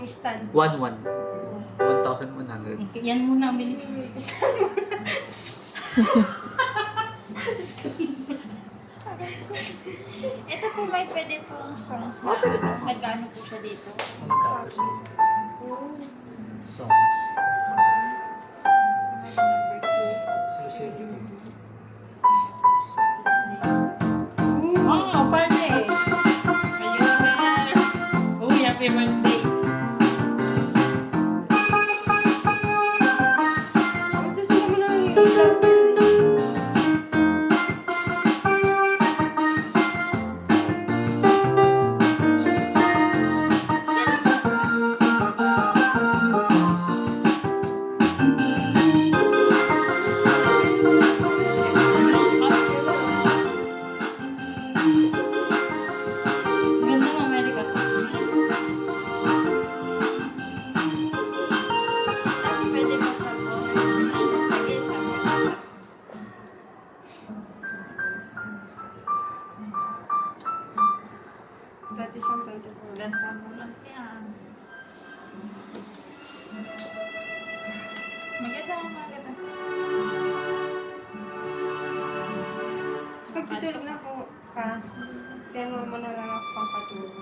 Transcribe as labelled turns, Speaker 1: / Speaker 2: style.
Speaker 1: yung stand.
Speaker 2: 1,100.
Speaker 3: Yan muna, bili. Ito po may pwede pong songs na nagkano po siya dito.
Speaker 2: Songs.
Speaker 3: Oh, pwede. Ayun. Uy, happy birthday.
Speaker 1: Magsusunod mo lang yung ilaw.
Speaker 3: Ganda mo, America. Tapos pwede pa sa voice. Tapos pwede sa voice.
Speaker 1: Dati siyang 24.
Speaker 3: Dansa mo lang yan. Maganda, maganda.
Speaker 1: Tapos pag tutulog na po ka, kaya mo na lang ako pang patulog.